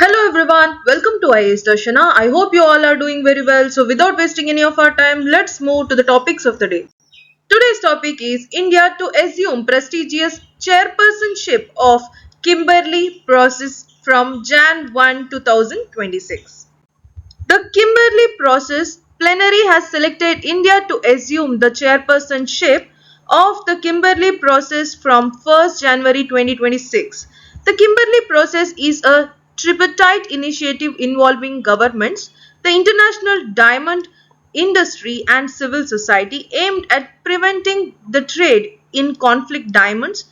Hello everyone, welcome to IAS Darshana. I hope you all are doing very well. So without wasting any of our time, let's move to the topics of the day. Today's topic is India to assume prestigious chairpersonship of Kimberley process from Jan 1, 2026. The Kimberley process plenary has selected India to assume the chairpersonship of the Kimberley process from 1st January 2026. The Kimberley process is a tripartite initiative involving governments, the international diamond industry and civil society aimed at preventing the trade in conflict diamonds,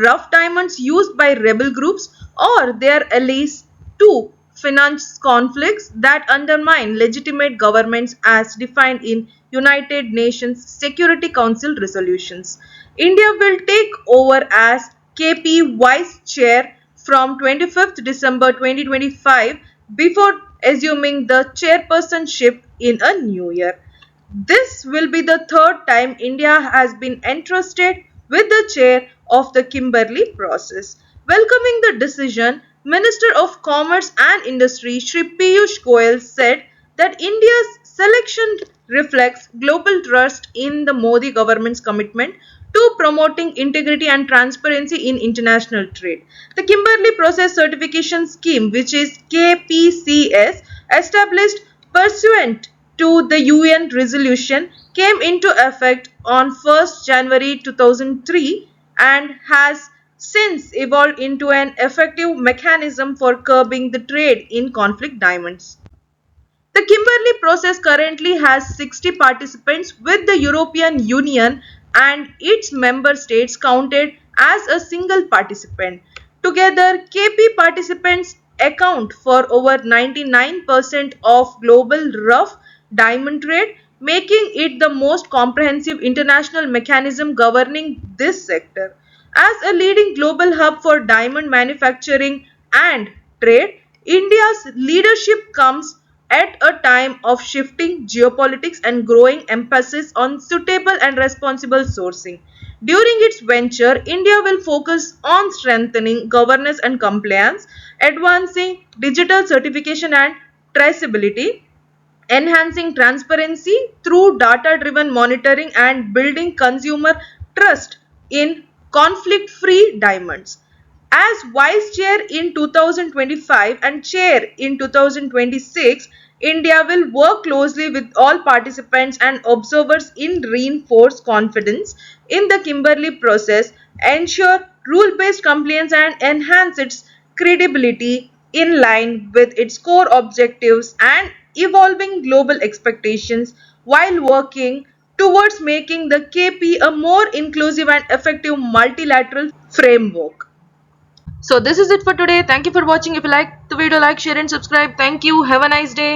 rough diamonds used by rebel groups or their allies to finance conflicts that undermine legitimate governments as defined in United Nations Security Council resolutions. India will take over as KP Vice Chair from 25th December 2025 before assuming the chairpersonship in a new year. This will be the third time India has been entrusted with the chair of the Kimberley process. Welcoming the decision, Minister of Commerce and Industry Shri Piyush Goyal said that India's selection reflects global trust in the Modi government's commitment to promoting integrity and transparency in international trade. The Kimberley Process Certification Scheme, which is KPCS, established pursuant to the UN resolution, came into effect on 1st January 2003 and has since evolved into an effective mechanism for curbing the trade in conflict diamonds. The Kimberley process currently has 60 participants, with the European Union and its member states counted as a single participant. Together, KP participants account for over 99% of global rough diamond trade, making it the most comprehensive international mechanism governing this sector. As a leading global hub for diamond manufacturing and trade, India's leadership comes at a time of shifting geopolitics and growing emphasis on suitable and responsible sourcing. During its venture, India will focus on strengthening governance and compliance, advancing digital certification and traceability, enhancing transparency through data driven monitoring, and building consumer trust in conflict free diamonds. As vice chair in 2025 and chair in 2026, India will work closely with all participants and observers in reinforce confidence in the Kimberley process, ensure rule based compliance, and enhance its credibility in line with its core objectives and evolving global expectations while working towards making the KP a more inclusive and effective multilateral framework. So this is it for today. Thank you for watching. If you like the video, like, share and subscribe. Thank you. Have a nice day.